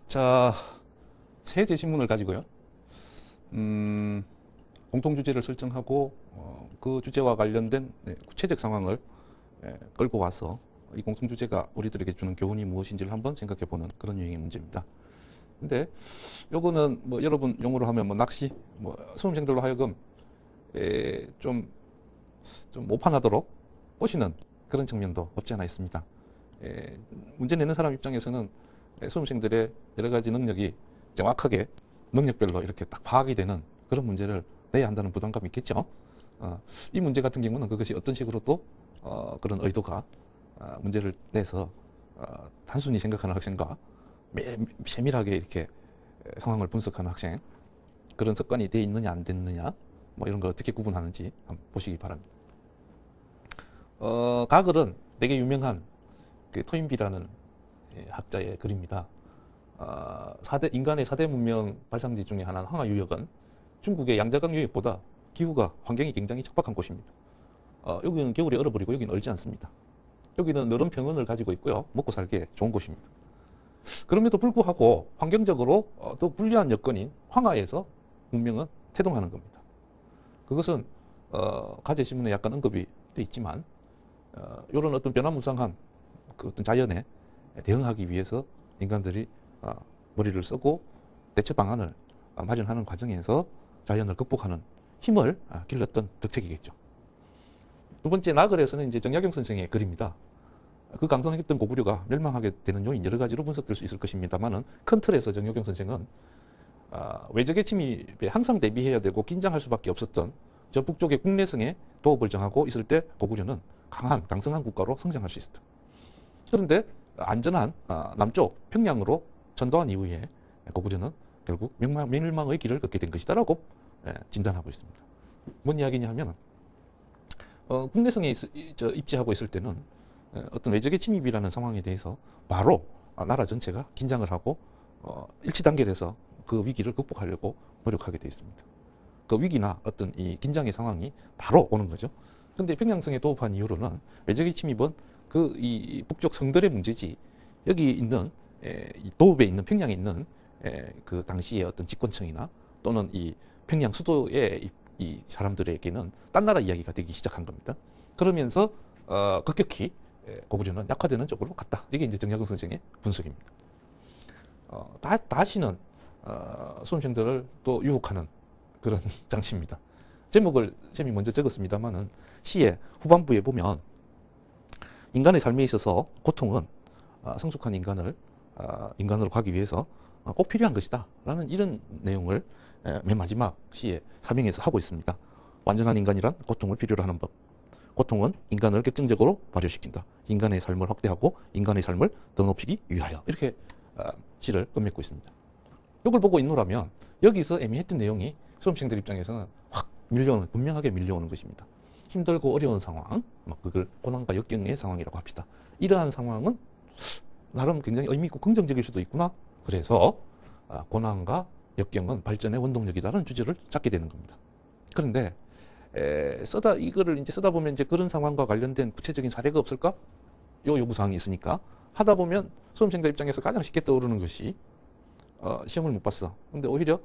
자, 새 제시문을 가지고요. 공통 주제를 설정하고 그 주제와 관련된 구체적 상황을 끌고 와서 이 공통 주제가 우리들에게 주는 교훈이 무엇인지를 한번 생각해보는 그런 유형의 문제입니다. 근데 요거는 뭐 여러분 용어로 하면 뭐 낚시, 뭐 수험생들로 하여금 좀 오판하도록 보시는 그런 측면도 없지 않아 있습니다. 문제 내는 사람 입장에서는 수험생들의 여러 가지 능력이 정확하게 능력별로 이렇게 딱 파악이 되는 그런 문제를 내야 한다는 부담감이 있겠죠. 이 문제 같은 경우는 그것이 어떤 식으로 또 그런 의도가 문제를 내서 단순히 생각하는 학생과 세밀하게 이렇게 상황을 분석하는 학생, 그런 습관이 돼 있느냐 안 됐느냐, 뭐 이런 걸 어떻게 구분하는지 한번 보시기 바랍니다. 가글은 되게 유명한 그 토인비라는 학자의 글입니다. 인간의 4대 문명 발상지 중에 하나는 황하유역은 중국의 양자강 유역보다 기후가 환경이 굉장히 척박한 곳입니다. 여기는 겨울에 얼어버리고 여기는 얼지 않습니다. 여기는 너른 평원을 가지고 있고요. 먹고 살기에 좋은 곳입니다. 그럼에도 불구하고 환경적으로 더 불리한 여건인 황하에서 문명은 태동하는 겁니다. 그것은 가제신문에 약간 언급이 돼 있지만 이런 어떤 변화무쌍한 그 어떤 자연에 대응하기 위해서 인간들이 머리를 쓰고 대처 방안을 마련하는 과정에서 자연을 극복하는 힘을 길렀던 덕책이겠죠. 두 번째 나글에서는 이제 정약용 선생의 글입니다. 그 강성했던 고구려가 멸망하게 되는 요인 여러 가지로 분석될 수 있을 것입니다만은 큰 틀에서 정약용 선생은 외적의 침입에 항상 대비해야 되고 긴장할 수밖에 없었던 저 북쪽의 국내성에 도읍을 정하고 있을 때 고구려는 강성한 국가로 성장할 수 있었다. 그런데 안전한 남쪽 평양으로 전도한 이후에 고구려는 결국 멸망의 길을 걷게 된 것이다라고 진단하고 있습니다. 뭔 이야기냐 하면 국내성에 입지하고 있을 때는 어떤 외적의 침입이라는 상황에 대해서 바로 나라 전체가 긴장을 하고 일치 단결해서 그 위기를 극복하려고 노력하게 되어 있습니다. 그 위기나 어떤 이 긴장의 상황이 바로 오는 거죠. 그런데 평양성에 도읍한 이후로는 외적의 침입은 그 이 북쪽 성들의 문제지 여기 있는 이 도읍에 있는 평양에 있는 그 당시의 어떤 집권층이나 또는 이 평양 수도의 이 사람들에게는 딴 나라 이야기가 되기 시작한 겁니다. 그러면서 급격히 고구려는 약화되는 쪽으로 갔다. 이게 이제 정약용 선생의 분석입니다. 다시는 수험생들을 또 유혹하는 그런 장치입니다. 제목을 쌤이 먼저 적었습니다만은 시의 후반부에 보면 인간의 삶에 있어서 고통은 성숙한 인간으로 가기 위해서 꼭 필요한 것이다 라는 이런 내용을 맨 마지막 시의 사명에서 하고 있습니다. 완전한 인간이란 고통을 필요로 하는 법. 고통은 인간을 객정적으로 발효시킨다. 인간의 삶을 확대하고 인간의 삶을 더 높이기 위하여. 이렇게 시를 끝맺고 있습니다. 이걸 보고 있노라면 여기서 애매했던 내용이 수험생들 입장에서는 확 분명하게 밀려오는 것입니다. 힘들고 어려운 상황, 그걸 고난과 역경의 상황이라고 합시다. 이러한 상황은 나름 굉장히 의미 있고 긍정적일 수도 있구나. 그래서 고난과 역경은 발전의 원동력이다라는 주제를 잡게 되는 겁니다. 그런데 이거를 이제 쓰다 보면 이제 그런 상황과 관련된 구체적인 사례가 없을까? 요 요구사항이 있으니까 하다 보면 수험생들 입장에서 가장 쉽게 떠오르는 것이 시험을 못 봤어. 근데 오히려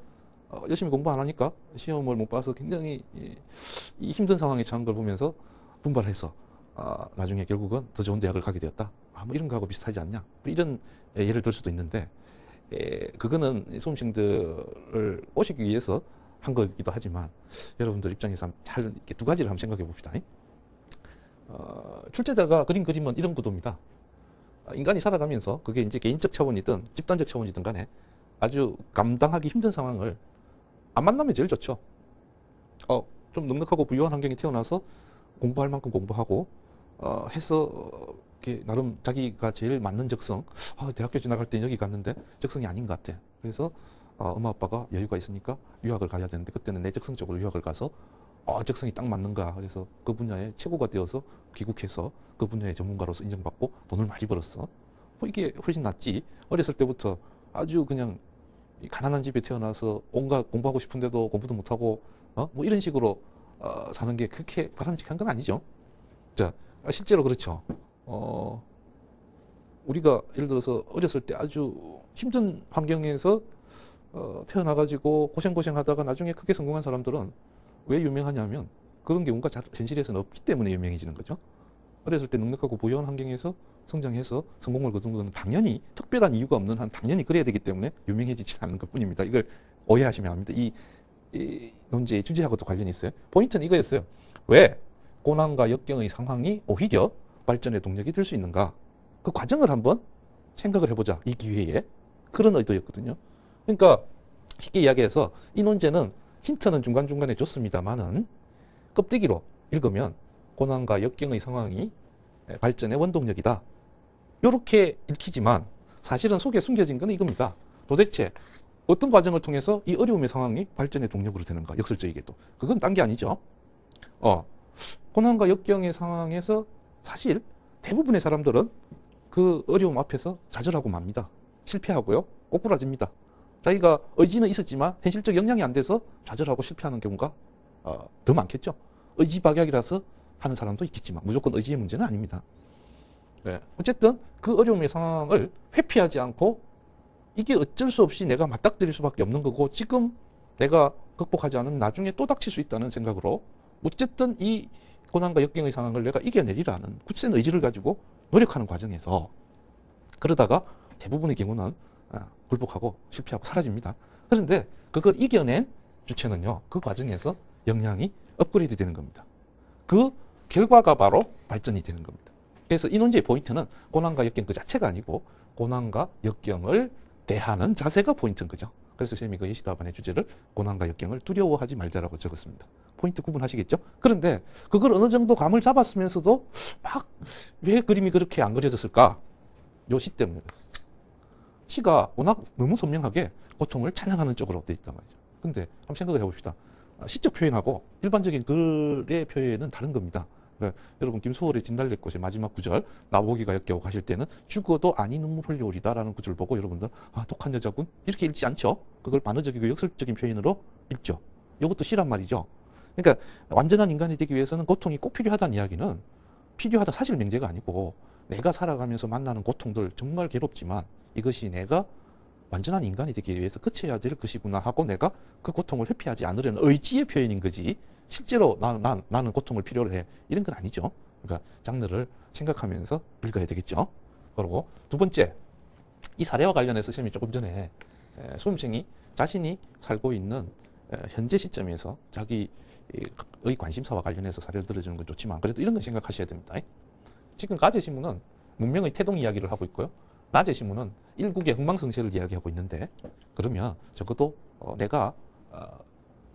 열심히 공부 안 하니까 시험을 못 봐서 굉장히 이 힘든 상황에 처한 걸 보면서 분발해서 나중에 결국은 더 좋은 대학을 가게 되었다. 뭐 이런 거하고 비슷하지 않냐? 뭐 이런 예를 들 수도 있는데 그거는 수험생들을 꼬시기 위해서 한 거기도 하지만 여러분들 입장에서 잘 이렇게 두 가지를 한번 생각해 봅시다. 출제자가 그린 그림은 이런 구도입니다. 인간이 살아가면서 그게 이제 개인적 차원이든 집단적 차원이든 간에 아주 감당하기 힘든 상황을 안 만나면 제일 좋죠. 좀 넉넉하고 부유한 환경에 태어나서 공부할 만큼 공부하고 해서 이렇게 나름 자기가 제일 맞는 적성, 대학교 지나갈 때 여기 갔는데 적성이 아닌 것 같아. 그래서 엄마 아빠가 여유가 있으니까 유학을 가야 되는데 그때는 내 적성 쪽으로 유학을 가서 적성이 딱 맞는가. 그래서 그 분야의 최고가 되어서 귀국해서 그 분야의 전문가로서 인정받고 돈을 많이 벌었어. 뭐 이게 훨씬 낫지. 어렸을 때부터 아주 그냥 가난한 집에 태어나서 온갖 공부하고 싶은데도 공부도 못하고 뭐 이런 식으로 사는 게 그렇게 바람직한 건 아니죠. 자, 실제로 그렇죠. 우리가 예를 들어서 어렸을 때 아주 힘든 환경에서 태어나가지고 고생하다가 나중에 크게 성공한 사람들은 왜 유명하냐면 그런 경우가 현실에서는 없기 때문에 유명해지는 거죠. 어렸을 때 넉넉하고 부유한 환경에서 성장해서 성공을 거둔 건 당연히 특별한 이유가 없는 한 당연히 그래야 되기 때문에 유명해지지 않는 것 뿐입니다. 이걸 오해하시면 안 됩니다. 이 논제의 주제하고도 관련이 있어요. 포인트는 이거였어요. 왜 고난과 역경의 상황이 오히려 발전의 동력이 될 수 있는가? 그 과정을 한번 생각을 해보자. 이 기회에. 그런 의도였거든요. 그러니까 쉽게 이야기해서 이 논제는 힌트는 중간중간에 줬습니다만은 껍데기로 읽으면 고난과 역경의 상황이 발전의 원동력이다. 이렇게 읽히지만 사실은 속에 숨겨진 건 이겁니다. 도대체 어떤 과정을 통해서 이 어려움의 상황이 발전의 동력으로 되는가? 역설적이게도. 그건 딴 게 아니죠. 고난과 역경의 상황에서 사실 대부분의 사람들은 그 어려움 앞에서 좌절하고 맙니다. 실패하고요. 꼬꾸라집니다. 자기가 의지는 있었지만 현실적 역량이 안 돼서 좌절하고 실패하는 경우가 더 많겠죠. 의지박약이라서 하는 사람도 있겠지만 무조건 의지의 문제는 아닙니다. 네. 어쨌든 그 어려움의 상황을 회피하지 않고 이게 어쩔 수 없이 내가 맞닥뜨릴 수밖에 없는 거고 지금 내가 극복하지 않으면 나중에 또 닥칠 수 있다는 생각으로 어쨌든 이 고난과 역경의 상황을 내가 이겨내리라는 굳센 의지를 가지고 노력하는 과정에서 그러다가 대부분의 경우는 굴복하고 실패하고 사라집니다. 그런데 그걸 이겨낸 주체는요, 그 과정에서 역량이 업그레이드 되는 겁니다. 그 결과가 바로 발전이 되는 겁니다. 그래서 이 논제의 포인트는 고난과 역경 그 자체가 아니고 고난과 역경을 대하는 자세가 포인트인 거죠. 그래서 선생님이 그 예시답안의 주제를 고난과 역경을 두려워하지 말자라고 적었습니다. 포인트 구분하시겠죠? 그런데 그걸 어느 정도 감을 잡았으면서도 막 왜 그림이 그렇게 안 그려졌을까? 요 시 때문에 그랬어요. 시가 워낙 너무 선명하게 고통을 찬양하는 쪽으로 돼 있단 말이죠. 근데 한번 생각을 해봅시다. 시적 표현하고 일반적인 글의 표현은 다른 겁니다. 그러니까 여러분 김소월의 진달래꽃의 마지막 구절 나보기가 역겨워 가실 때는 죽어도 아니 눈물 흘려오리다 라는 구절 보고 여러분들 독한 여자군 이렇게 읽지 않죠. 그걸 반어적이고 역설적인 표현으로 읽죠. 이것도 시란 말이죠. 그러니까 완전한 인간이 되기 위해서는 고통이 꼭 필요하다는 이야기는 필요하다 사실 명제가 아니고 내가 살아가면서 만나는 고통들 정말 괴롭지만 이것이 내가 완전한 인간이 되기 위해서 그쳐야 될 것이구나 하고 내가 그 고통을 회피하지 않으려는 의지의 표현인 거지 실제로 나는 고통을 필요로 해 이런 건 아니죠. 그러니까 장르를 생각하면서 읽어야 되겠죠. 그리고 두 번째, 이 사례와 관련해서 선생님이 조금 전에 수험생이 자신이 살고 있는 현재 시점에서 자기의 관심사와 관련해서 사례를 들어주는 건 좋지만 그래도 이런 건 생각하셔야 됩니다. 지금 가제신문은 문명의 태동 이야기를 하고 있고요. 낮제신문은 일국의 흥망성쇠를 이야기하고 있는데 그러면 적어도 내가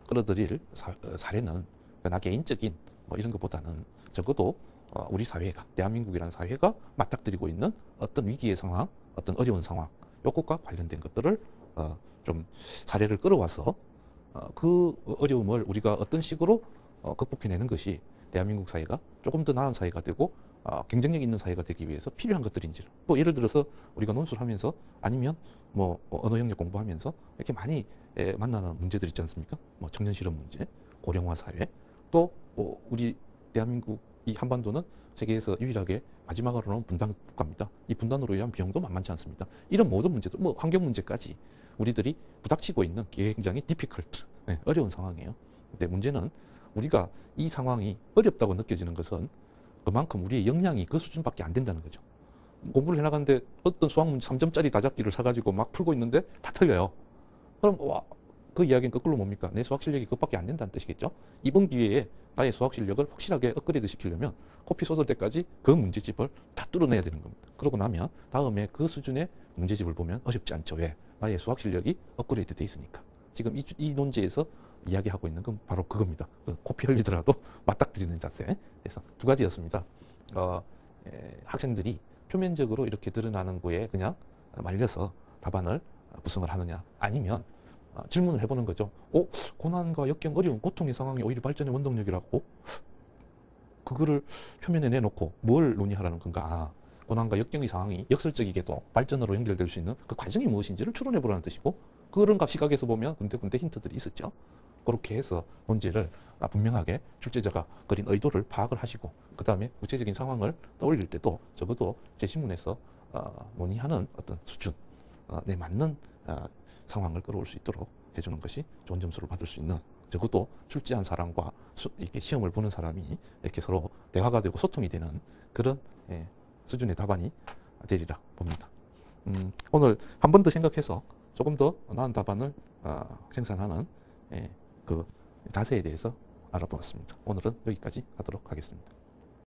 끌어들일 사례는 나 개인적인 이런 것보다는 적어도 우리 사회가 대한민국이라는 사회가 맞닥뜨리고 있는 어떤 위기의 상황, 어떤 어려운 상황 요것과 관련된 것들을 좀 사례를 끌어와서 그 어려움을 우리가 어떤 식으로 극복해내는 것이 대한민국 사회가 조금 더 나은 사회가 되고 경쟁력 있는 사회가 되기 위해서 필요한 것들인지를 또 예를 들어서 우리가 논술을 하면서 아니면 언어 영역 공부하면서 이렇게 많이 만나는 문제들 있지 않습니까? 청년 실업 문제, 고령화 사회 또 우리 대한민국 이 한반도는 세계에서 유일하게 마지막으로 나온 분단 국가입니다. 이 분단으로 인한 비용도 만만치 않습니다. 이런 모든 문제들 환경 문제까지 우리들이 부닥치고 있는 굉장히 difficult 어려운 상황이에요. 근데 문제는 우리가 이 상황이 어렵다고 느껴지는 것은 그만큼 우리의 역량이 그 수준밖에 안 된다는 거죠. 공부를 해나가는데 어떤 수학 문제 3점짜리 다잡기를 사가지고 막 풀고 있는데 다 틀려요. 그럼 그 이야기는 거꾸로 뭡니까? 내 수학 실력이 그것밖에 안 된다는 뜻이겠죠? 이번 기회에 나의 수학 실력을 확실하게 업그레이드 시키려면 코피 쏟을 때까지 그 문제집을 다 뚫어내야 되는 겁니다. 그러고 나면 다음에 그 수준의 문제집을 보면 어렵지 않죠. 왜? 나의 수학 실력이 업그레이드 돼 있으니까. 지금 이 논제에서 이야기하고 있는 건 바로 그겁니다. 코피 흘리더라도 맞닥뜨리는 자세. 그래서 두 가지였습니다. 학생들이 표면적으로 이렇게 드러나는 거에 그냥 말려서 답안을 구성을 하느냐 아니면 질문을 해보는 거죠. 고난과 역경, 어려운 고통의 상황이 오히려 발전의 원동력이라고? 그거를 표면에 내놓고 뭘 논의하라는 건가? 고난과 역경의 상황이 역설적이게도 발전으로 연결될 수 있는 그 과정이 무엇인지를 추론해보라는 뜻이고 그런 시각에서 보면 군데군데 힌트들이 있었죠. 그렇게 해서 문제를 분명하게 출제자가 그린 의도를 파악을 하시고 그 다음에 구체적인 상황을 떠올릴 때도 적어도 제 신문에서 논의하는 어떤 수준, 내 맞는 상황을 끌어올 수 있도록 해주는 것이 좋은 점수를 받을 수 있는, 적어도 출제한 사람과 이렇게 시험을 보는 사람이 이렇게 서로 대화가 되고 소통이 되는 그런 수준의 답안이 되리라 봅니다. 오늘 한 번 더 생각해서 조금 더 나은 답안을 생산하는 그 자세에 대해서 알아보았습니다. 오늘은 여기까지 하도록 하겠습니다.